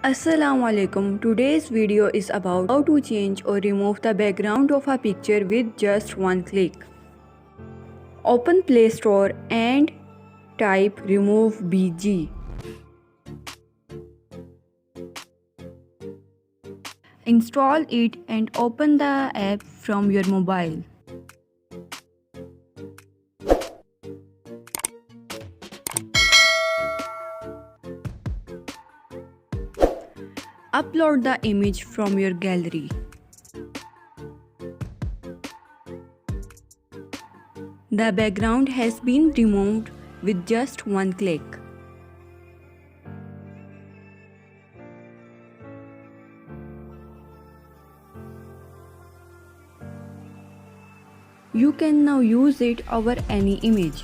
Assalamu alaikum. Today's video is about how to change or remove the background of a picture with just one click. Open Play Store and type remove BG. Install it and open the app from your mobile. Upload the image from your gallery. The background has been removed with just one click. You can now use it over any image.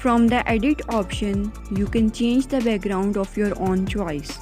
From the edit option, you can change the background of your own choice.